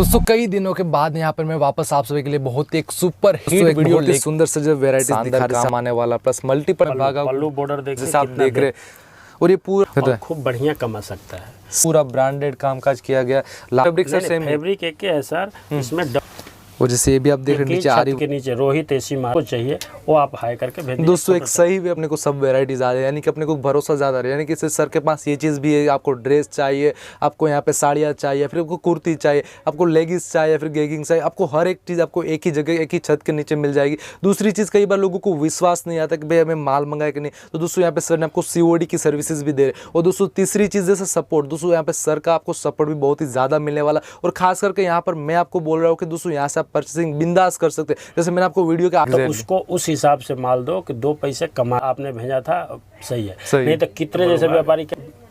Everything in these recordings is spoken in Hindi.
दोस्तों कई दिनों के बाद यहाँ पर मैं वापस आप सभी के लिए बहुत ही एक सुपर हिट वीडियो ले सुंदर से जो वेराइटीज दिखा रहे काम आने वाला प्लस मल्टीपल भागा पल्लू बॉर्डर देखिए आप देख रहे और ये पूरा खूब बढ़िया कमा सकता है। पूरा ब्रांडेड कामकाज किया गया। फैब्रिक सर सेम फैब्रिक एक है सर, इसमें और जैसे ये भी आप देख रहे हैं नीचे आ रही के नीचे रोहित एसी मार को चाहिए वो आप हाई करके भेज दीजिए। दोस्तों एक सही भी अपने को सब वेराइटीज आ रही है, यानी कि अपने को भरोसा ज़्यादा रहा है, यानी कि सर के पास ये चीज़ भी है, आपको ड्रेस चाहिए, आपको यहाँ पे साड़ियाँ चाहिए, फिर आपको कुर्ती चाहिए, आपको लेगिंग्स चाहिए, फिर गेगिंग चाहिए, आपको हर एक चीज़ आपको एक ही जगह एक ही छत के नीचे मिल जाएगी। दूसरी चीज़ कई बार लोगों को विश्वास नहीं आता कि भाई हमें माल मंगाए कि नहीं, तो दोस्तों यहाँ पे सर ने आपको COD की सर्विसेज भी दे रहे। और दोस्तों तीसरी चीज़ जैसे सपोर्ट, दोस्तों यहाँ पे सर का आपको सपोर्ट भी बहुत ही ज़्यादा मिलने वाला। और खास करके यहाँ पर मैं आपको बोल रहा हूँ कि दोस्तों यहाँ से आप परचेसिंग बिंदास कर सकते हैं। जैसे मैंने आपको वीडियो के तो उसको उस हिसाब से माल दो कि 2 पैसे कमा आपने भेजा था, सही है। नहीं तो कितने जैसे व्यापारी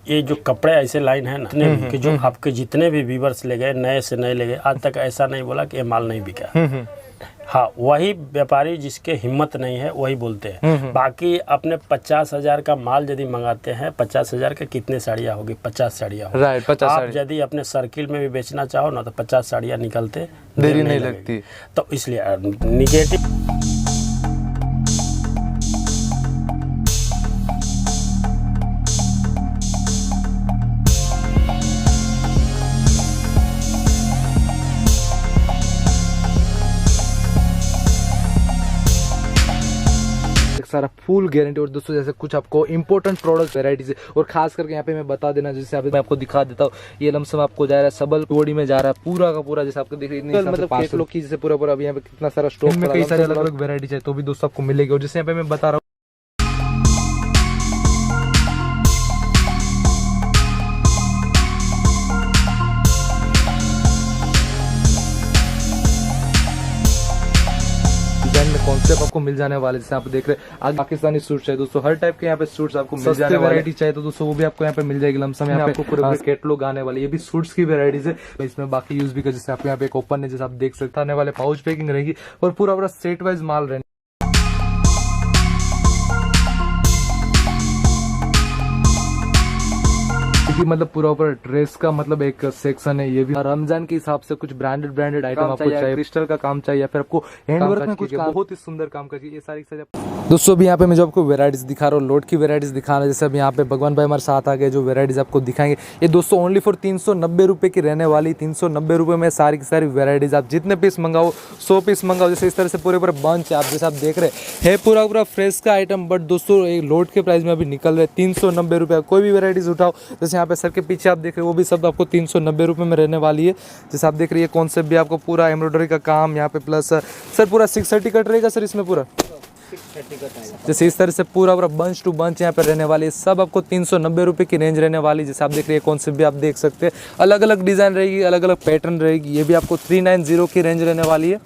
ये जो कपड़े ऐसे लाइन है ना कि जो आपके जितने भी व्यूअर्स ले गए नए से नए ले गए, आज तक ऐसा नहीं बोला कि ये माल नहीं बिका। हाँ, वही व्यापारी जिसके हिम्मत नहीं है वही बोलते हैं। बाकी अपने 50,000 का माल यदि मंगाते हैं, 50,000 के कितने साड़ियाँ होगी? 50 साड़ियाँ होगी। राइट, 50 आप यदि अपने सर्किल में भी बेचना चाहो ना तो 50 साड़ियाँ निकलते देरी नहीं लगती। तो इसलिए निगेटिव सारा फुल गारंटी। और दोस्तों जैसे कुछ आपको इंपॉर्टेंट प्रोडक्ट वेराइटीज है, और खास करके यहाँ पे मैं बता देना, जैसे मैं आपको दिखा देता हूँ, ये लमसम आपको जा रहा है सबल COD में जा रहा है पूरा का पूरा। जैसे आपको देख रही है मतलब कैटलॉग की जैसे पूरा अभी यहाँ पे कितना सारा स्टॉक में कई सारे अलग अलग वेराइटीज है, तो भी दोस्तों आपको मिलेगी। और जैसे यहाँ पे मैं बता रहा हूँ कॉन्सेप्ट आपको मिल जाने वाले, जैसे आप देख रहे हैं आज पाकिस्तानी सूट चाहिए दोस्तों, हर टाइप के यहाँ पे सूट्स आपको मिल जाने वाले। वैरायटी चाहिए तो दोस्तों वो भी आपको यहाँ पे मिल जाएगी। लमसम यहाँ पे आपको पूरे कैटलॉग आने वाले, ये भी सूट्स की वेराइटीज है। इसमें बाकी यूज भी कर, जैसे आपको यहाँ पे एक ओपन है, जैसे आप देख सकते हैं आने वाले पाउच पैकिंग रहेगी और पूरा सेट वाइज माल रहेगा। मतलब पूरा ड्रेस का मतलब एक सेक्शन है, ये भी रमजान के हिसाब से कुछ ब्रांडेड आइटम आपको चाहिए, क्रिस्टल का काम चाहिए, फिर आपको हैंडवर्क में कुछ बहुत ही सुंदर काम चाहिए, ये सारी दोस्तों अभी यहाँ पे मैं जो आपको वेराइटीज दिखा रहा हूँ, लोड की वेराइटीज दिखा रहा है। जैसे अब यहाँ पे भगवान भाई हमारे साथ आ गए, जो वेराइटीज आपको दिखाएंगे ये दोस्तों ओनली फॉर 390 रुपये की रहने वाली। 390 रुपये में सारी की सारी वेराइटीज, आप जितने पीस मंगाओ 100 पीस मंगाओ, जैसे इस तरह से पूरे बंच आप जैसे आप देख रहे हैं पूरा फ्रेश का आइटम। बट दोस्तों एक लोड के प्राइस में अभी निकल रहे 390 रुपये। कोई भी वेराइटीज उठाओ, जैसे यहाँ पे सर के पीछे आप देख रहे हैं वो भी सब आपको 390 रुपये में रहने वाली है। जैसे आप देख रहे हैं कॉन्सेप्ट भी आपको पूरा एम्ब्रॉयडरी का काम यहाँ पे प्लस सर पूरा 630 कट रहेगा सर, इसमें पूरा जैसे इस तरह से पूरा बंच टू बंच यहाँ पे रहने वाली है। सब आपको 390 रुपये की रेंज रहने वाली। जैसे आप देख रहे हैं कॉन्सेप्ट भी आप देख सकते हैं, अलग अलग डिज़ाइन रहेगी, अलग अलग पैटर्न रहेगी। ये भी आपको 390 की रेंज रहने वाली है।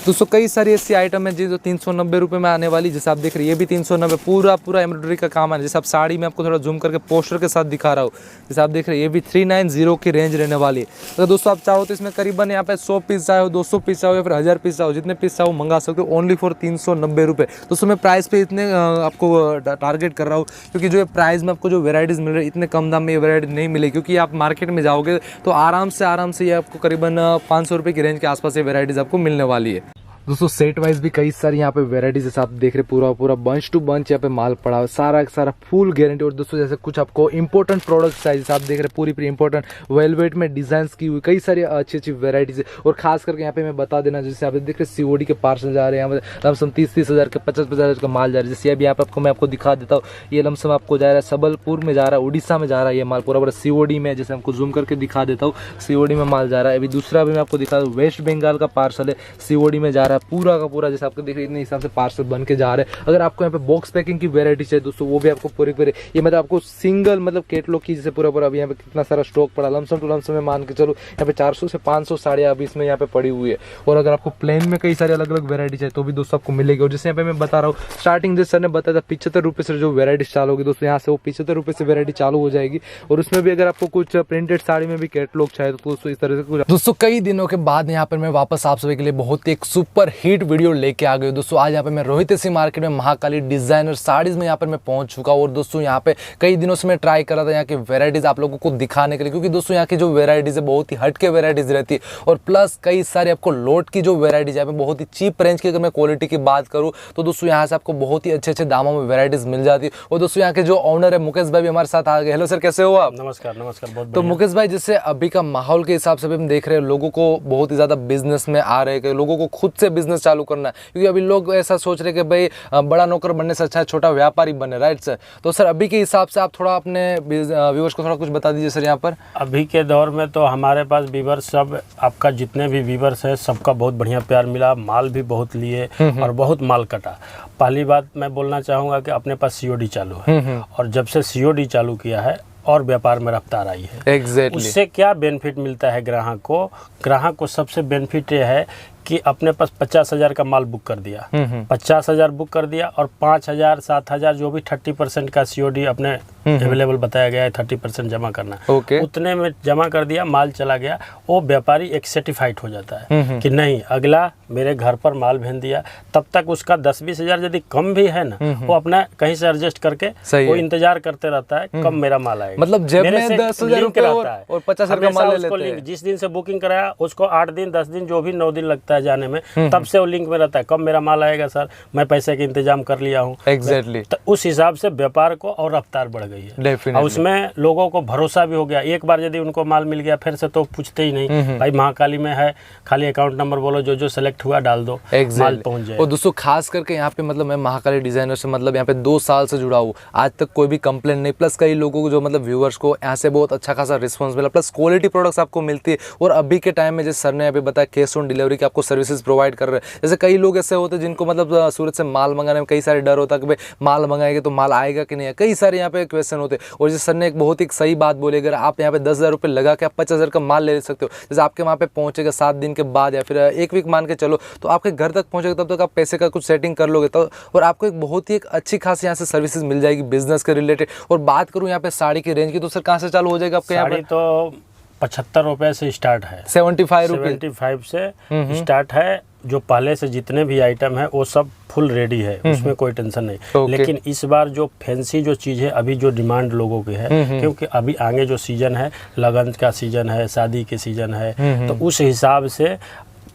दोस्तों कई सारी ऐसी आइटम है जो 390 रुपये में आने वाली। जैसे आप देख रहे हैं ये भी 390, पूरा एम्ब्रॉयडरी का काम है। जैसे आप साड़ी में आपको थोड़ा जूम करके पोस्टर के साथ दिखा रहा हूँ, जैसे आप देख रहे हैं ये भी 390 की रेंज रहने वाली है। अगर दोस्तों आप चाहो तो इसमें करीबन यहाँ पे 100 पीस चाहो, 200 पीस चाहो या फिर 1000 पीस चाहो, जितने पीस चाहो मंगा सकते हो ओनली फॉर 390 रुपये। दोस्तों मैं प्राइस पे इतने आपको टारगेट कर रहा हूँ क्योंकि जो प्राइस में आपको जो वेराइटीज़ मिल रही है इतने कम दाम में ये वेराइटी नहीं मिलेगी, क्योंकि आप मार्केट में जाओगे तो आराम से ये आपको करीबन 500 रुपये की रेंज के आसपास ये वेराइटीज़ आपको मिलने वाली है। दोस्तों सेट वाइज भी कई सारी यहाँ पे वेराइटीज जैसे आप देख रहे हैं पूरा बंच टू बंच यहाँ पे माल पड़ा है, सारा फुल गारंटी। और दोस्तों जैसे कुछ आपको इंपॉर्टेंट प्रोडक्ट्स चाहिए, जैसे आप देख रहे हैं पूरी इंपॉर्टेंट वेलवेट में डिजाइन की हुई कई सारी अच्छी वेराइटीज है। और खास करके यहाँ पे मैं बता देना, जैसे आप देख रहे हैं COD के पार्सल जा रहे हैं, यहाँ पे लमसम 30,000 के 50,000 का माल जा रहा है। जैसे अभी यहाँ पे मैं आपको दिखा देता हूँ, ये लमसम आपको जा रहा है सबलपुर में जा रहा है, उड़ीसा में जा रहा है ये माल पूरा COD में। जैसे आपको जूम करके दिखा देता हूँ, COD में माल जा रहा है। अभी दूसरा भी मैं आपको दिखा दूँ, वेस्ट बंगाल का पार्सल है, COD में जा रहा है पूरा का पूरा। जैसे आपको देख रहे हैं इतने हिसाब से पार्सल बन के जा रहे हैं। अगर आपको यहाँ पे बॉक्स पैकिंग की वेराइटी चाहिए दोस्तों, वो भी आपको पूरे ये मतलब आपको सिंगल मतलब कैटलॉग की जैसे पूरा अभी यहाँ पे कितना सारा स्टॉक पड़ा, लमसम टू लमसम में मान के चलो यहाँ पे 400 से 500 साड़ियाँ अभी इसमें यहाँ पे पड़ी हुई है। और अगर आपको प्लेन में कई सारे अलग अलग वेराइटी चाहिए तो भी दोस्तों आपको मिलेगी। और जैसे यहाँ पे मैं बता रहा हूँ, स्टार्टिंग जैसे सर ने बताया था 75 रुपये से जो वेराइटी चालू होगी दोस्तों, यहाँ से वो 75 रुपये से वेराइटी चालू हो जाएगी। और उसमें भी अगर आपको कुछ प्रिंटेड साड़ी में भी कैटलॉग चाहिए तो दोस्तों इस तरह से कुछ। दोस्तों कई दिनों के बाद यहाँ पर मैं वापस आप सभी के लिए बहुत एक सुपर सुपर हिट वीडियो लेके आ गए दोस्तों। आज यहाँ पे मैं रोहित सी मार्केट में महाकाली डिजाइनर साड़ीज में यहाँ पर मैं पहुंच चुका हूँ। और दोस्तों यहाँ पे कई दिनों से मैं ट्राई कर रहा था यहाँ की वेराइटीज आप लोगों को दिखाने के लिए, क्योंकि दोस्तों यहाँ की जो वेराइटीज है बहुत ही हटके वेराइटीज रहती है। और प्लस कई सारे आपको लोट की जो वेराइटीज है बहुत ही चीप रेंज की अगर मैं क्वालिटी की बात करूँ तो दोस्तों यहाँ से आपको बहुत ही अच्छे दामों में वेराइटीज मिल जाती है। और दोस्तों यहाँ के जो ऑनर है मुकेश भाई भी हमारे साथ आ गए। हेलो सर, कैसे हो आप? नमस्कार नमस्कार। बहुत तो मुकेश भाई, जैसे अभी का माहौल के हिसाब से भी हम देख रहे हैं लोगों को बहुत ही ज्यादा बिजनेस में आ रहे हैं, लोगों को खुद से बिजनेस चालू करना है, क्योंकि अभी लोग ऐसा सोच रहे हैं कि भाई बड़ा नौकर बनने से अच्छा है छोटा व्यापारी बने, राइट सर? तो सर अभी के हिसाब से आप थोड़ा अपने व्यूअर्स को थोड़ा कुछ बता दीजिए सर। यहाँ पर अभी के दौर में तो हमारे पास व्यूअर्स सब, आपका जितने भी व्यूअर्स है सबका बहुत बढ़िया प्यार मिला, माल भी बहुत लिए और बहुत माल कटा। पहली बात मैं बोलना चाहूँगा कि अपने पास सीओडी चालू है, और जब से सीओडी चालू किया है और व्यापार में रफ्तार आई है। Exactly. उससे क्या बेनिफिट मिलता है ग्राहक को सबसे बेनिफिट ये है कि अपने पास 50,000 का माल बुक कर दिया, 50,000 बुक कर दिया और 5,000 7,000 जो भी 30% का सीओडी अपने अवेलेबल बताया गया है 30% जमा करना, उतने में जमा कर दिया, माल चला गया। वो व्यापारी एक सर्टिफाइड हो जाता है कि नहीं, अगला मेरे घर पर माल भेज दिया। तब तक उसका 10-20 हज़ार यदि कम भी है ना, वो अपना कहीं से एडजस्ट करके वो इंतजार करते रहता है कब मेरा माल आएगा। मतलब जेब में 10,000 रुपए और 50,000 का माल ले लेते हैं। जिस दिन से बुकिंग कराया उसको 8 दिन 10 दिन जो भी 9 दिन लगता है जाने में, तब से वो लिंक में रहता है कब मेरा माल आएगा सर, मैं पैसे का इंतजाम कर लिया हूँ। एग्जैक्टली। तो उस हिसाब से व्यापार को और रफ्तार बढ़ गई है, और उसमें लोगों को भरोसा भी हो गया। एक बार यदि उनको माल मिल गया फिर से तो पूछते ही नहीं, भाई महाकाली में है, खाली अकाउंट नंबर बोलो, जो सेलेक्ट हुआ डाल दो, माल पहुंच जाए। और दोस्तों खास करके यहाँ पे मतलब मैं महाकाली डिजाइनर से मतलब यहाँ पे 2 साल से जुड़ा हूँ, आज तक कोई भी कंप्लेंट नहीं। प्लस कई लोगों को जो मतलब व्यूअर्स को यहाँ से बहुत अच्छा खासा रिस्पॉन्स मिला, प्लस क्वालिटी प्रोडक्ट्स आपको मिलती है। और अभी के टाइम में जैसे सर ने अभी बताया कैश ऑन डिलीवरी की आपको सर्विसेज प्रोवाइड कर रहे हैं। जैसे कई लोग ऐसे होते हैं जिनको मतलब सूरत से माल मंगाने में कई सारे डर होता है कि भाई माल मंगाएंगे तो माल आएगा कि नहीं है, कई सारे यहाँ पे क्वेश्चन होते हैं। और जैसे सर ने एक बहुत ही सही बात बोली, अगर आप यहाँ पे 10,000 रुपये लगा के आप 50,000 का माल ले सकते हो। जैसे आपके वहाँ पे पहुँचेगा 7 दिन के बाद या फिर 1 वीक मान के चलो, तो आपके घर तक पहुँचेगा, तब तक आप पैसे का कुछ सेटिंग कर लोगे तो, और आपको एक बहुत ही एक अच्छी खासी यहाँ से सर्विसेज मिल जाएगी बिजनेस के रिलेटेड। और बात करूँ यहाँ पे साड़ी की रेंज की, तो सर कहाँ से चालू हो जाएगा आपके यहाँ पे? तो 75 रुपए से स्टार्ट है, 75 से स्टार्ट है। जो पहले से जितने भी आइटम है वो सब फुल रेडी है, उसमें कोई टेंशन नहीं। लेकिन इस बार जो फैंसी जो चीज़ है, अभी जो डिमांड लोगों की है, क्योंकि अभी आगे जो सीजन है, लगन का सीजन है, शादी के सीजन है, तो उस हिसाब से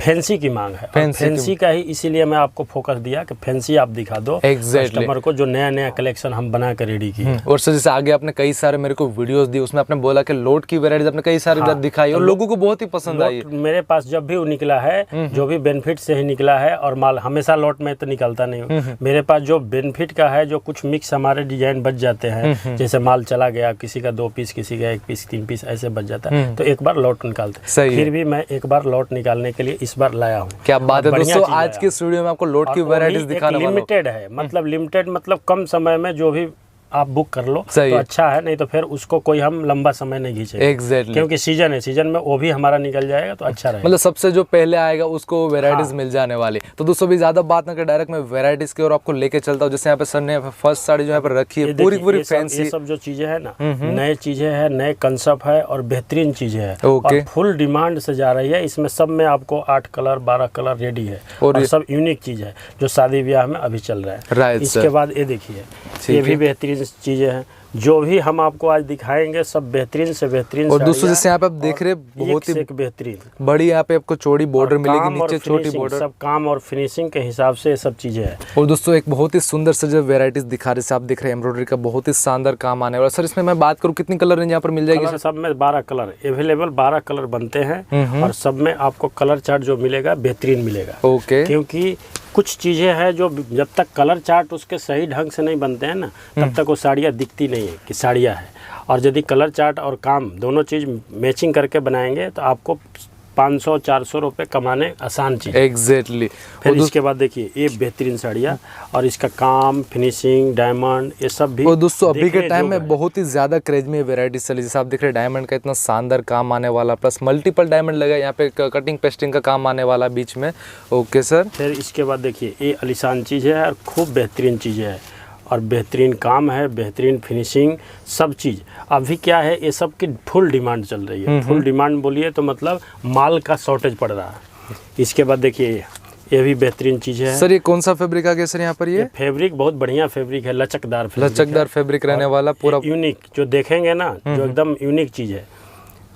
फैंसी की मांग है। फैंसी का ही इसीलिए मैं आपको फोकस दिया कि फैंसी आप दिखा दो कस्टमर को, जो नया नया कलेक्शन हम बना कर रेडी किए। और सर जैसे आगे आपने कई सारे मेरे को वीडियोस दी, उसमें आपने बोला कि लोट की वैरायटीज आपने कई सारी दिखाई और लोगों को बहुत ही पसंद आई। मेरे पास जब भी वो निकला है, जो भी बेनिफिट से ही निकला है, और माल हमेशा लोट में तो निकलता नहीं हूँ। मेरे पास जो बेनिफिट का है, जो कुछ मिक्स हमारे डिजाइन बच जाते हैं, जैसे माल चला गया, किसी का 2 पीस, किसी का 1 पीस, 3 पीस ऐसे बच जाता है, तो एक बार लोट निकालते। फिर भी मैं एक बार लोट निकालने के लिए इस बार लाया हूँ। क्या बात है दोस्तों, आज की इस वीडियो में आपको लोट की वैरायटीज दिखाने वाला हूं। लिमिटेड है, मतलब लिमिटेड मतलब कम समय में जो भी आप बुक कर लो तो अच्छा है, नहीं तो फिर उसको कोई हम लंबा समय नहीं खींचेंगे। एग्जैक्टली। क्योंकि सीजन है, सीजन में वो भी हमारा निकल जाएगा तो अच्छा रहेगा। मतलब सबसे जो पहले आएगा उसको वेराइटीज मिल जाने वाली। तो दोस्तों भी ज्यादा बात ना कर, डायरेक्ट मैं वेराइटीज की और आपको लेके चलता हूँ। जैसे यहाँ पे सर ने फर्स्ट साड़ी जो यहाँ पर रखी है पूरी फैंसी, ये सब जो चीजें है ना, नए चीजें है, नए कंसेप्ट है और बेहतरीन चीजें है, और फुल डिमांड से जा रही है। इसमें सब में आपको 8 कलर 12 कलर रेडी है, और सब यूनिक चीज है जो शादी ब्याह में अभी चल रहा है। इसके बाद ये देखिए, ये भी बेहतरीन चीजें हैं। जो भी हम आपको आज दिखाएंगे सब बेहतरीन से बेहतरीन। और दोस्तों जैसे यहाँ पे आप देख रहे हैं बहुत ही बेहतरीन बड़ी यहाँ पे आपको चौड़ी बॉर्डर मिलेगी, नीचे छोटी बॉर्डर, सब काम और फिनिशिंग के हिसाब से ये सब चीजें हैं। और दोस्तों एक बहुत ही सुंदर से जो वेराइटीज दिखा रहे हैं, आप देख रहे हैं एम्ब्रॉयडरी का बहुत ही शानदार काम आने वाला। सर इसमें मैं बात करूँ कितनी कलर रेंज यहाँ पर मिल जाएगी? सब में 12 कलर अवेलेबल, 12 कलर बनते हैं, और सब में आपको कलर चार्ट जो मिलेगा बेहतरीन मिलेगा। क्योंकि कुछ चीज़ें हैं जो जब तक कलर चार्ट उसके सही ढंग से नहीं बनते हैं ना, तब तक वो साड़ियाँ दिखती नहीं है कि साड़ियाँ है। और यदि कलर चार्ट और काम दोनों चीज़ मैचिंग करके बनाएंगे तो आपको 500-400 रुपये कमाने आसान चीज़। एग्जैक्टली। फिर इसके बाद देखिए ये बेहतरीन साड़ियाँ, और इसका काम, फिनिशिंग, डायमंड, ये सब भी। और दोस्तों अभी के टाइम में बहुत ही ज़्यादा क्रेज में वेराइटी चली, जैसे आप देख रहे हैं डायमंड का इतना शानदार काम आने वाला, प्लस मल्टीपल डायमंड लगा यहाँ पे, कटिंग पेस्टिंग का काम आने वाला बीच में। Okay sir. फिर इसके बाद देखिए ये आलीशान चीज़ है और खूब बेहतरीन चीज़ें है, और बेहतरीन काम है, बेहतरीन फिनिशिंग, सब चीज़। अभी क्या है, ये सब की फुल डिमांड चल रही है। फुल डिमांड बोलिए तो मतलब माल का शॉर्टेज पड़ रहा है। इसके बाद देखिए ये भी बेहतरीन चीज है सर। ये कौन सा फैब्रिक आ गया सर यहाँ पर? ये फैब्रिक बहुत बढ़िया फैब्रिक है, लचकदार फैब्रिक रहने वाला, पूरा यूनिक। जो देखेंगे ना, जो एकदम यूनिक चीज है,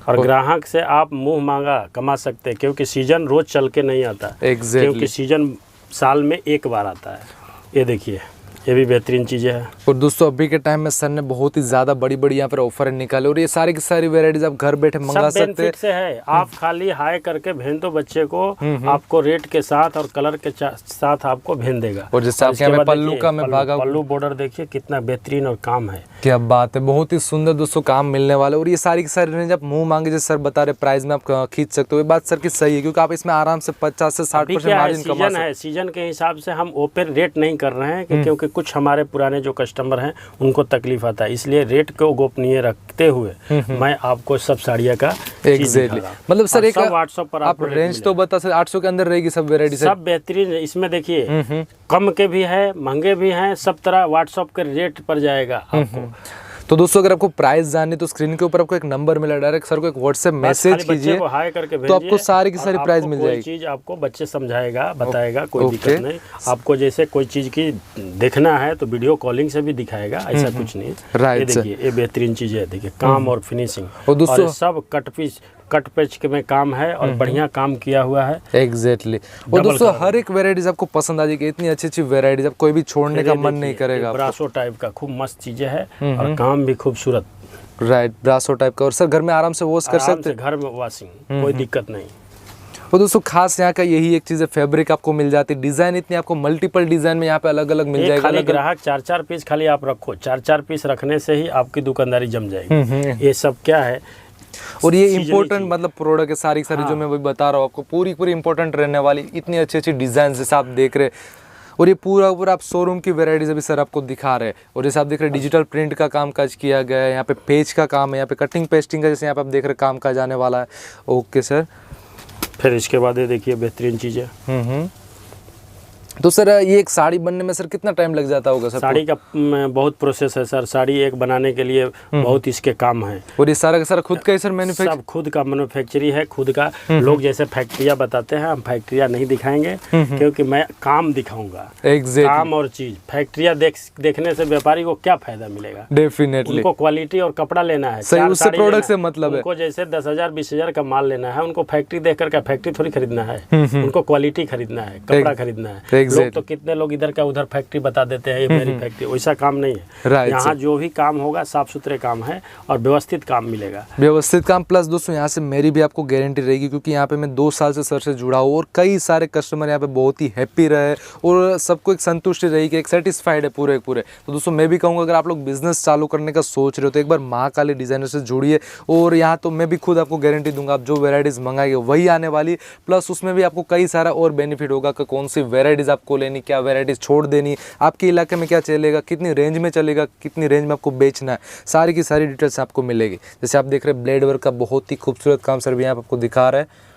और ग्राहक से आप मुंह मांगा कमा सकते हैं, क्योंकि सीजन रोज चल के नहीं आता। क्योंकि सीजन साल में एक बार आता है। ये देखिए, ये भी बेहतरीन चीज़ें है। और दोस्तों अभी के टाइम में सर ने बहुत ही ज़्यादा बड़ी बड़ी यहाँ पर ऑफर निकाले, और ये सारी की सारी वेराइटीज आप घर बैठे मंगा सकते हैं। से है, आप खाली हाई करके भेज दो बच्चे को, आपको रेट के साथ और कलर के साथ आपको भेज देगा। और जैसे आपके यहाँ पल्लू का मैं भागा, पल्लू बॉर्डर देखिए कितना बेहतरीन और काम है। क्या बात है, बहुत ही सुंदर दोस्तों काम मिलने वाला। और ये सारी की सारी रेंज आप मुंह मांगे जैसे सर बता रहे प्राइस में आप खींच सकते हो। ये बात सर की सही है, क्योंकि आप इसमें आराम से 50 से 60% मार्जिन कमा सकते हैं। सीजन के हिसाब से हम ओपन रेट नहीं कर रहे हैं, क्योंकि कुछ हमारे पुराने जो कस्टमर हैं उनको तकलीफ आता है, इसलिए रेट को गोपनीय रखते हुए मैं आपको सब साड़ियाँ का एग्जैक्टली मतलब सर एक व्हाट्सएप पर आप रेंज तो बता सर 800 के अंदर रहेगी सब वेराइटी? सब बेहतरीन है। इसमें देखिए कम के भी है, महंगे भी हैं, सब तरह व्हाट्सएप के रेट पर जाएगा आपको। तो दोस्तों अगर आपको प्राइस जाननी तो स्क्रीन के ऊपर आपको एक नंबर मिला, डायरेक्ट सर को एक व्हाट्सएप मैसेज कीजिए, हाई करके तो आपको सारी की सारी प्राइस मिल जाएगी। चीज आपको बच्चे समझाएगा, बताएगा, कोई दिक्कत नहीं। आपको जैसे कोई चीज की देखना है तो वीडियो कॉलिंग से भी दिखाएगा, ऐसा कुछ नहीं। राइट, देखिए ये बेहतरीन चीज है, देखिए काम और फिनिशिंग, और दोस्तों सब कट पेच के में काम है और बढ़िया काम किया हुआ है। एग्जैक्टली और दोस्तों हर एक वेराइटीज आपको पसंद आ जाएगी, इतनी अच्छी अच्छी वेराइटीज आप कोई भी छोड़ने का मन नहीं करेगा। ब्रासो टाइप का खूब मस्त चीजें है और काम भी खूबसूरत। राइट, ब्रासो टाइप का, और सर घर में आराम से वॉश कर सकते हैं, घर में वॉशिंग कोई दिक्कत नहीं। और दोस्तों खास यहाँ का यही एक चीज है, फैब्रिक आपको मिल जाती है, डिजाइन इतनी आपको मल्टीपल डिजाइन में यहाँ पे अलग अलग मिल जाएगा। खाली ग्राहक 4-4 पीस खाली आप रखो, 4-4 पीस रखने से ही आपकी दुकानदारी जम जाएगी। ये सब क्या है, और ये इम्पोर्टेंट मतलब प्रोडक्ट है सारी जो मैं वही बता रहा हूँ आपको, पूरी इम्पोर्टेंट रहने वाली, इतनी अच्छी अच्छी डिजाइन जैसे आप देख रहे। और ये पूरा आप शोरूम की वेराइटीज अभी सर आपको दिखा रहे हैं। और जैसे आप देख रहे हैं डिजिटल प्रिंट का काम काज किया गया है, यहाँ पे पेज का काम है, यहाँ पे कटिंग पेस्टिंग का जैसे यहाँ पे आप देख रहे काम काज आने वाला है। ओके सर, फिर इसके बाद ये देखिए बेहतरीन चीज़ है। तो सर ये एक साड़ी बनने में सर कितना टाइम लग जाता होगा सर? साड़ी का बहुत प्रोसेस है सर, साड़ी एक बनाने के लिए बहुत इसके काम है। और ये सारा सर खुद का ही सर मैन्युफैक्चर? सब खुद का मैन्युफैक्चरिंग है, खुद का। लोग जैसे फैक्ट्रियाँ बताते हैं, हम फैक्ट्रियाँ नहीं दिखाएंगे, क्योंकि मैं काम दिखाऊंगा। काम और चीज फैक्ट्रियाँ देखने से व्यापारी को क्या फायदा मिलेगा? डेफिनेटली उनको क्वालिटी और कपड़ा लेना है, सही, उससे प्रोडक्ट से मतलब है। उनको जैसे 10,000-20,000 का माल लेना है, उनको फैक्ट्री देख करके फैक्ट्री थोड़ी खरीदना है, उनको क्वालिटी खरीदना है, कपड़ा खरीदना है। लोग तो कितने लोग इधर का उधर फैक्ट्री बता देते हैं, ये मेरी फैक्ट्री, वैसा काम नहीं है। यहाँ जो भी काम होगा साफ सुथरे काम है और व्यवस्थित काम मिलेगा, व्यवस्थित काम। प्लस दोस्तों यहाँ से मेरी भी आपको गारंटी रहेगी, क्योंकि यहाँ पे मैं 2 साल से सर से जुड़ा हूँ और कई सारे कस्टमर यहाँ पे बहुत ही हैप्पी रहे और सबको एक संतुष्टि रही कि एक सेटिस्फाइड है पूरे। तो दोस्तों मैं भी कहूँगा अगर आप लोग बिजनेस चालू करने का सोच रहे हो तो एक बार महाकाली डिजाइनर से जुड़िए। और यहाँ तो मैं भी खुद आपको गारंटी दूंगा, आप जो वेराइटीज मंगाएंगे वही आने वाली, प्लस उसमें भी आपको कई सारा और बेनिफिट होगा कि कौन सी वेराइटीज आपको लेनी, क्या वेराइटीज छोड़ देनी, आपके इलाके में क्या चलेगा, कितनी रेंज में चलेगा, कितनी रेंज में आपको बेचना है, सारी की सारी डिटेल्स आपको मिलेगी। जैसे आप देख रहे हैं ब्लेड वर्क का बहुत ही खूबसूरत काम सर भी यहाँ आपको दिखा रहा है।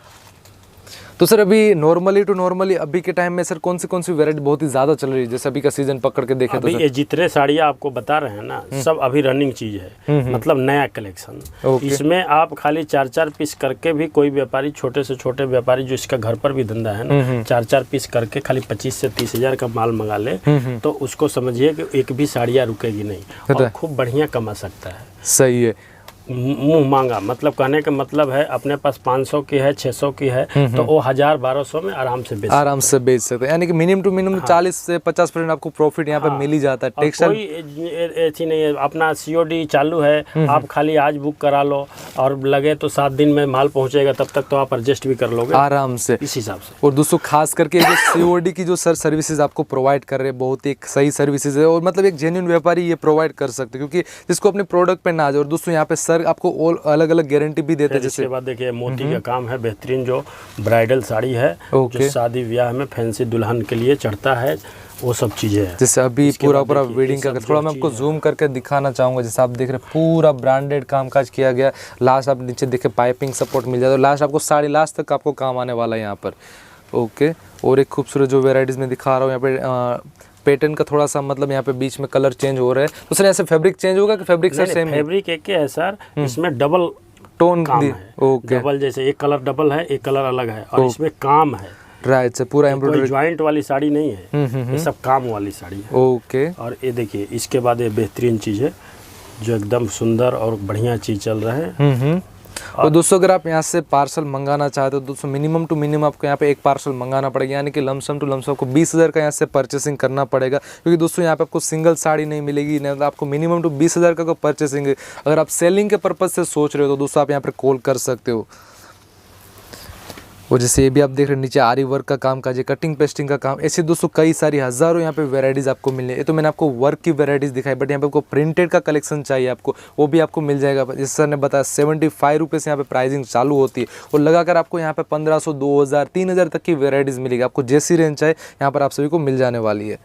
तो सर अभी नॉर्मली अभी के टाइम में सर कौन सी वेराइटी बहुत ही ज़्यादा चल रही है, जैसे अभी का सीजन पकड़ के देखें तो ये जितने साड़ियाँ आपको बता रहे हैं ना, सब अभी रनिंग चीज़ है, मतलब नया कलेक्शन। इसमें आप खाली 4-4 पीस करके भी कोई व्यापारी, छोटे से छोटे व्यापारी जो इसका घर पर भी धंधा है ना, 4-4 पीस करके खाली 25 से 30,000 का माल मंगा ले, तो उसको समझिए कि एक भी साड़ियाँ रुकेगी नहीं और खूब बढ़िया कमा सकता है। सही है, मुंह मांगा, मतलब कहने का मतलब है अपने पास 500 की है, 600 की है, तो वो 1000-1200 में आराम से बेच सकते हैं। यानी कि मिनिमम टू मिनिमम 40 से 50% आपको प्रॉफिट यहाँ पे मिल ही जाता है। टेक्सटाइल कोई ऐसी नहीं है, अपना COD चालू है, आप खाली आज बुक करा लो और लगे तो 7 दिन में माल पहुँचेगा, तब तक तो आप एडजस्ट भी कर लोगे आराम से इस हिसाब से। और दोस्तों खास करके जो COD की जो सर सर्विसेज आपको प्रोवाइड कर रहे हैं, बहुत ही सही सर्विसेज है और मतलब एक जेन्युइन व्यापारी ये प्रोवाइड कर सकते हैं, क्योंकि जिसको अपने प्रोडक्ट पे ना जाए। और दोस्तों यहाँ पे सर आपको अलग अलग गारंटी भी देते हैं। जैसे बाद देखिए मोती का काम है, बेहतरीन जो ब्राइडल साड़ी है, जो शादी ब्याह में फैंसी दुल्हन के लिए चढ़ता है, वो सब चीज़ें हैं। जैसे अभी पूरा वेडिंग का थोड़ा मैं आपको जूम करके दिखाना चाहूँगा। जैसे आप देख रहे हैं पूरा ब्रांडेड कामकाज किया गया। लास्ट आप नीचे देखे पाइपिंग सपोर्ट मिल जाता है, लास्ट आपको साड़ी लास्ट तक आपको काम आने वाला है यहाँ पर। ओके, और एक खूबसूरत जो वेराइटीज़ में दिखा रहा हूँ यहाँ पे पैटर्न का थोड़ा सा मतलब यहाँ पे बीच में कलर चेंज हो रहा है। तो सर ऐसे फैब्रिक चेंज होगा कि फैब्रिक सर सेम? फैब्रिक एक है सर, इसमें डबल टोन काम है। ओके, डबल जैसे एक कलर डबल है, एक कलर अलग है और इसमें काम है। राइट से पूरा एम्ब्रॉयडरी, ज्वाइंट वाली साड़ी नहीं है, ये सब काम वाली साड़ी है। ओके। और ये देखिए इसके बाद ये बेहतरीन चीज़ है जो एकदम सुंदर और बढ़िया चीज़ चल रहा है। और दोस्तों अगर आप यहाँ से पार्सल मंगाना चाहते हो तो दोस्तों मिनिमम टू मिनिमम आपको यहाँ पे एक पार्सल मंगाना पड़ेगा, यानी कि लमसम टू लमसम आपको 20,000 का यहाँ से परचेसिंग करना पड़ेगा, क्योंकि दोस्तों यहाँ पे आपको सिंगल साड़ी नहीं मिलेगी, नहीं तो आपको मिनिमम टू 20,000 का परचेसिंग। अगर आप सेलिंग के पर्पज से सोच रहे हो तो दोस्तों आप यहाँ पर कॉल कर सकते हो। और जैसे ये भी आप देख रहे हैं नीचे आरी वर्क का काम काज, कटिंग पेस्टिंग का काम, ऐसे दोस्तों कई सारी हज़ारों यहाँ पे वैरायटीज़ आपको मिलने। ये तो मैंने आपको वर्क की वैरायटीज़ दिखाई, बट यहाँ पे आपको प्रिंटेड का कलेक्शन चाहिए आपको, वो भी आपको मिल जाएगा। जैसे सर ने बताया 75 रुपये से यहाँ पे प्राइसिंग चालू होती है, और लगाकर आपको यहाँ पे 1500, 2000, 3000 तक की वैरायटीज़ मिलेगी। आपको जैसी रेंज चाहे यहाँ पर आप सभी को मिल जाने वाली है।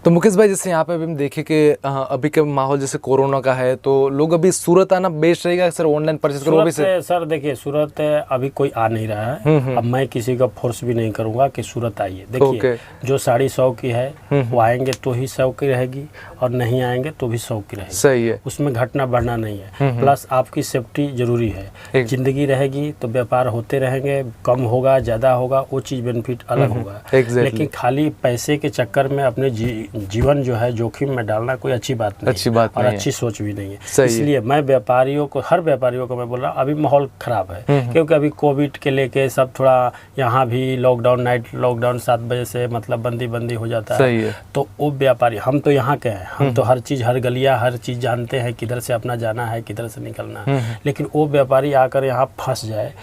तो मुकेश भाई जैसे यहाँ पे अभी हम देखें कि अभी के माहौल जैसे कोरोना का है, तो लोग अभी सूरत आना बेस्ट रहेगा सर, ऑनलाइन परचेज करो अभी से? सर देखिए सूरत अभी कोई आ नहीं रहा है, अब मैं किसी का फोर्स भी नहीं करूंगा कि सूरत आइए। देखिए जो साड़ी 100 की है वो आएंगे तो ही 100 की रहेगी, और नहीं आएंगे तो भी 100 की रहेगी। सही है, उसमें घटना बढ़ना नहीं है। प्लस आपकी सेफ्टी जरूरी है, जिंदगी रहेगी तो व्यापार होते रहेंगे, कम होगा ज़्यादा होगा वो चीज़ बेनिफिट अलग होगा। लेकिन खाली पैसे के चक्कर में अपने जीवन जो है जोखिम में डालना कोई अच्छी बात नहीं है, और अच्छी सोच भी नहीं है। इसलिए मैं व्यापारियों को, हर व्यापारियों को मैं बोल रहा हूँ, अभी माहौल खराब है, क्योंकि अभी कोविड के लेके सब थोड़ा, यहाँ भी लॉकडाउन, नाइट लॉकडाउन 7 बजे से मतलब बंदी हो जाता है। तो वो व्यापारी, हम तो यहाँ के हैं, हम तो हर चीज़, हर गलिया, हर चीज़ जानते हैं, किधर से अपना जाना है, किधर से निकलना है। लेकिन वो व्यापारी आकर यहाँ फंस जाए,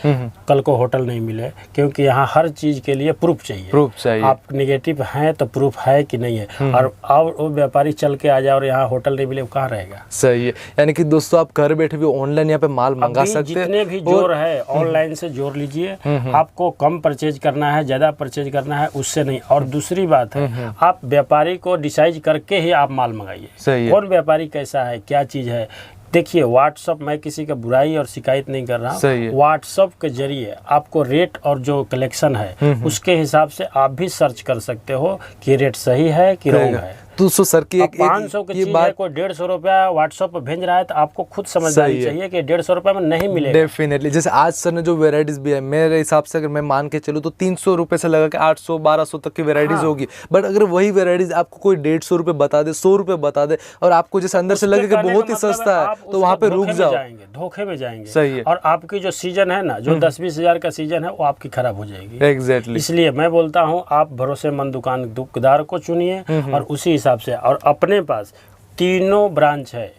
कल को होटल नहीं मिले, क्योंकि यहाँ हर चीज़ के लिए प्रूफ चाहिए। आप निगेटिव हैं तो प्रूफ है कि नहीं है, और वो व्यापारी चल के आ जाए और यहाँ होटल नहीं मिले, वो कहाँ रहेगा? सही है, यानी कि दोस्तों आप घर बैठे भी ऑनलाइन यहाँ पे माल मंगा सकते हैं। जितने भी जोर है ऑनलाइन से जोड़ लीजिए। आपको कम परचेज करना है, ज्यादा परचेज करना है, उससे नहीं। और दूसरी बात है, आप व्यापारी को डिसाइड करके ही आप माल मंगाइए, कौन व्यापारी कैसा है, क्या चीज है। देखिए व्हाट्सअप, मैं किसी का बुराई और शिकायत नहीं कर रहा हूँ, व्हाट्सअप के जरिए आपको रेट और जो कलेक्शन है उसके हिसाब से आप भी सर्च कर सकते हो कि रेट सही है कि रॉन्ग है। तो सर की 500 की चीज है, कोई 150 रुपया व्हाट्सएप पर भेज रहा है, तो आपको खुद समझदारी चाहिए कि 150 रुपये में नहीं मिलेगा। डेफिनेटली, जैसे आज सर ने जो वेराइटीज भी है, मेरे हिसाब से अगर मैं मान के चलूँ तो 300 रुपये से लगा के 800, 1200 तक की वेराइटीज होगी। बट अगर वही वेराइटीज आपको कोई 150 रुपये बता दे, 100 रुपये बता दे, और आपको जैसे अंदर से लगे कि बहुत ही सस्ता है, तो वहाँ पे रुक जाओ, धोखे में जाएंगे। सही है, और आपकी जो सीजन है ना, जो 10-20 हज़ार का सीजन है, वो आपकी खराब हो जाएगी। एग्जैक्टली, इसलिए मैं बोलता हूँ आप भरोसेमंद दुकानदार को चुनिए, और उसी हिसाब से। और अपने पास तीनों ब्रांच है,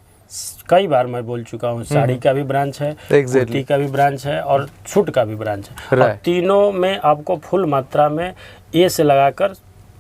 कई बार मैं बोल चुका हूँ, साड़ी का भी ब्रांच है, कुर्ती का भी ब्रांच है, और सूट का भी ब्रांच है। और तीनों में आपको फुल मात्रा में ए से लगाकर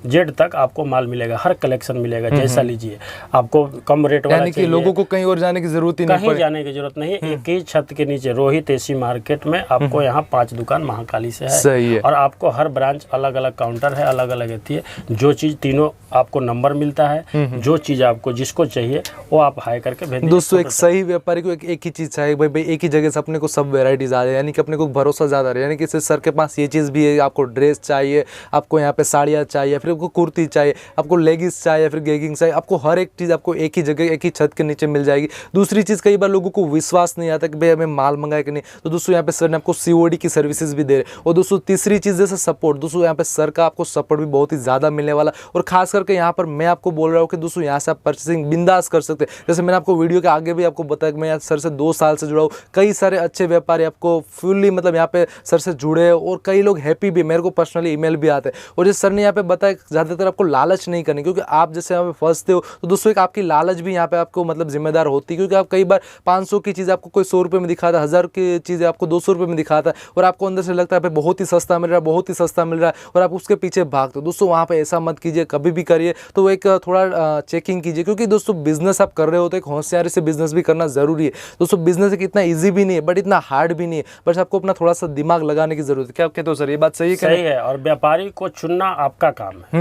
जेड तक आपको माल मिलेगा, हर कलेक्शन मिलेगा, जैसा लीजिए। आपको कम रेट वाला, यानी कि लोगों को कहीं और जाने की जरूरत ही नहीं, कहीं जाने की जरूरत नहीं है। एक ही छत के नीचे रोहित एसी मार्केट में आपको यहाँ 5 दुकान महाकाली से है। सही है, और आपको हर ब्रांच अलग अलग काउंटर है, अलग अलग रहती है। जो चीज़ तीनों आपको नंबर मिलता है, जो चीज़ आपको जिसको चाहिए वो आप हाई करके भेज। दोस्तों एक सही व्यापारी को एक ही चीज़ चाहिए, भाई एक ही जगह से अपने को सब वेराइटीज आ जाए, यानी कि अपने को भरोसा ज़्यादा रहे। यानी कि सर के पास ये चीज़ भी है, आपको ड्रेस चाहिए, आपको यहाँ पे साड़ियाँ चाहिए, फिर आपको कुर्ती चाहिए, आपको लेगिंग्स चाहिए, फिर गेगिंग चाहिए, आपको हर एक चीज़ आपको एक ही जगह, एक ही छत के नीचे मिल जाएगी। दूसरी चीज़, कई बार लोगों को विश्वास नहीं आता कि भाई हमें माल मंगाए कि नहीं, तो दोस्तों यहाँ पे सर ने आपको COD की सर्विसेज भी दे रहे। और दोस्तों तीसरी चीज़ जैसे सपोर्ट, दोस्तों यहाँ पे सर का आपको सपोर्ट भी बहुत ही ज़्यादा मिलने वाला। और खास करके यहाँ पर मैं आपको बोल रहा हूँ कि दोस्तों यहाँ से आप परचेसिंग बिंदास कर सकते हैं। जैसे मैंने आपको वीडियो के आगे भी आपको बताया कि मैं यहाँ सर से 2 साल से जुड़ा हूँ, कई सारे अच्छे व्यापारी आपको फुल्ली मतलब यहाँ पे सर से जुड़े, और कई लोग हैप्पी भी, मेरे को पर्सनली ईमेल भी आते हैं। और जैसे सर ने यहाँ पे बताया ज़्यादातर आपको लालच नहीं करनी, क्योंकि आप जैसे यहाँ पे फंसते हो तो दोस्तों एक आपकी लालच भी यहाँ पे आपको मतलब जिम्मेदार होती है। क्योंकि आप कई बार 500 की चीज़ आपको कोई 100 रुपये में दिखाता है, 1000 की चीज़ आपको 200 रुपये में दिखाता है, और आपको अंदर से लगता है बहुत ही सस्ता मिल रहा है, बहुत ही सस्ता मिल रहा है, और आप उसके पीछे भागते हो। दोस्तों वहाँ पे ऐसा मत कीजिए, कभी भी करिए तो एक थोड़ा चेकिंग कीजिए, क्योंकि दोस्तों बिजनेस आप कर रहे हो तो एक होशियारी से बिजनेस भी करना जरूरी है। दोस्तों बिजनेस एक इतना ईजी भी नहीं है, बट इतना हार्ड भी नहीं है, बस आपको अपना थोड़ा सा दिमाग लगाने की जरूरत है। क्या आप कहते हो सर, ये बात सही है? सही है, और व्यापारी को चुनना आपका काम है,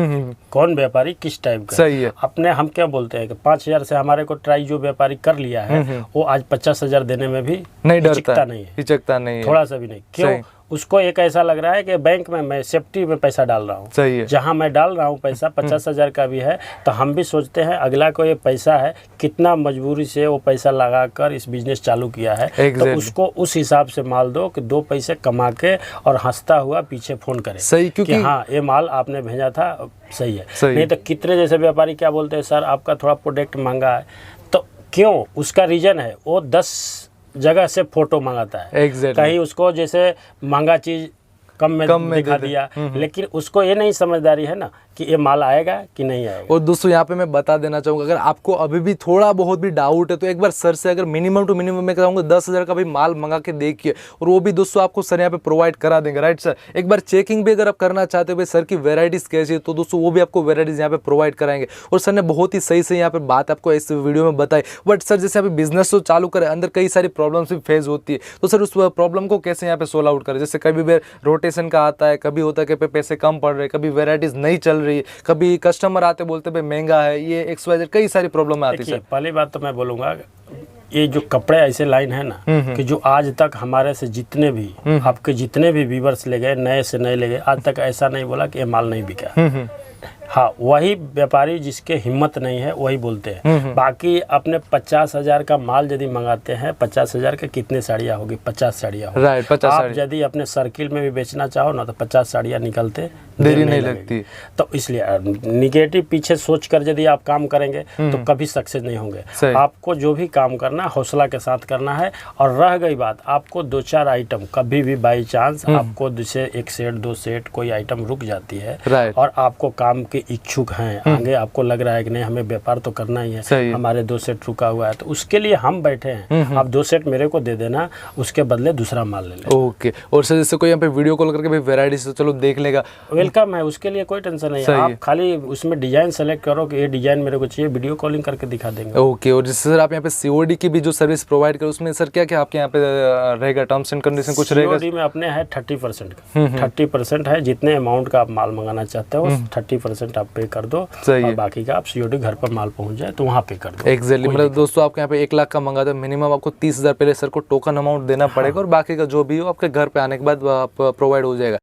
कौन व्यापारी किस टाइप का। सही है, अपने हम क्या बोलते हैं कि 5,000 से हमारे को ट्राई जो व्यापारी कर लिया है, वो आज 50,000 देने में भी नहीं डरता, नहीं है, हिचकता नहीं है, थोड़ा सा भी नहीं। क्यों? उसको एक ऐसा लग रहा है कि बैंक में मैं सेफ्टी में पैसा डाल रहा हूँ। सही है। जहाँ मैं डाल रहा हूँ पैसा 50,000 का भी है, तो हम भी सोचते हैं अगला को ये पैसा है, कितना मजबूरी से वो पैसा लगाकर इस बिजनेस चालू किया है। तो उसको उस हिसाब से माल दो कि 2 पैसे कमा के और हंसता हुआ पीछे फोन करे। सही, क्योंकि हाँ ये माल आपने भेजा था सही है। नहीं तो कितने जैसे व्यापारी क्या बोलते हैं, सर आपका थोड़ा प्रोडक्ट महंगा है, तो क्यों, उसका रीजन है वो 10 जगह से फोटो मंगाता है। कहीं उसको जैसे महंगा चीज कम में दिखा दिया, लेकिन उसको ये नहीं समझदारी है ना कि ये माल आएगा कि नहीं आएगा। और दोस्तों यहाँ पे मैं बता देना चाहूँगा, अगर आपको अभी भी थोड़ा बहुत भी डाउट है तो एक बार सर से अगर मिनिमम टू मिनिमम मैं कहूँगा 10,000 का भी माल मंगा के देखिए, और वो भी दोस्तों आपको सर यहाँ पे प्रोवाइड करा देंगे। राइट सर, एक बार चेकिंग भी अगर आप करना चाहते हो भाई सर की वेराइटीज़ कैसी है, तो दोस्तों वो भी आपको वेराइटीज़ यहाँ पे प्रोवाइड कराएंगे। और सर ने बहुत ही सही से यहाँ पे बात आपको इस वीडियो में बताई। बट सर जैसे अभी बिजनेस तो चालू करें, अंदर कई सारी प्रॉब्लम्स भी फेस होती है, तो सर उस प्रॉब्लम को कैसे यहाँ पे सोल्व आउट करें? जैसे कभी भी रोटेशन का आता है, कभी होता है कि पैसे कम पड़ रहे, कभी वेराइटीज़ नहीं चल रही, कभी कस्टमर आते बोलते भाई महंगा है, ये XYZ कई सारी प्रॉब्लम आती है। पहली बात तो मैं बोलूँगा, ये जो कपड़े ऐसे लाइन है ना कि जो आज तक हमारे से जितने भी आपके जितने भी व्यूवर्स ले गए, नए से नए ले गए, आज तक ऐसा नहीं बोला कि ये माल नहीं बिका। हाँ, वही व्यापारी जिसके हिम्मत नहीं है वही बोलते हैं। बाकी अपने 50,000 का माल यदि मंगाते हैं, 50,000 के कितने साड़ियाँ होगी? 50 साड़ियाँ होगी। राइट, 50 आप यदि अपने सर्किल में भी बेचना चाहो ना, तो 50 साड़ियाँ निकलते देरी नहीं लगती। तो इसलिए निगेटिव पीछे सोच कर यदि आप काम करेंगे तो कभी सक्सेस नहीं होंगे। आपको जो भी काम करना हौसला के साथ करना है। और रह गई बात, आपको 2-4 आइटम कभी भी बाई चांस आपको जैसे 1 सेट 2 सेट कोई आइटम रुक जाती है और आपको काम के इच्छुक हैं, आगे आपको लग रहा है कि नहीं हमें व्यापार तो करना ही है, हमारे 2 सेट रुका हुआ है, तो उसके लिए हम बैठे हैं। आप 2 सेट मेरे को दे देना, उसके बदले दूसरा माल ले लेना। ओके। और सर जैसे कोई यहाँ पे वीडियो कॉल करके भाई वैरायटी से चलो देख लेगा, वेलकम है, उसके लिए कोई टेंशन नहीं है। आप खाली उसमें डिजाइन सेलेक्ट करो कि ये डिजाइन मेरे को चाहिए, वीडियो कॉलिंग करके दिखा देंगे। ओके। और जैसे सर आप यहाँ पे COD की भी जो सर्विस प्रोवाइड करो, उसमें सर क्या क्या आपके यहाँ पे रहेगा, टर्म्स एंड कंडीशन कुछ रहेगा? COD में अपने है 30% का, 30% है। जितने अमाउंट का आप माल मंगाना चाहते हो 30% आप पे कर दो, और बाकी का आप COD घर पर माल पहुंच जाए तो वहाँ पे कर दो। एग्जैक्टली। मतलब दोस्तों आपके यहाँ पे 1 लाख का मंगाते हैं, मिनिमम आपको 30,000 पहले सर को टोकन अमाउंट देना पड़ेगा, और बाकी का जो भी हो आपके घर पे आने के बाद प्रोवाइड हो जाएगा।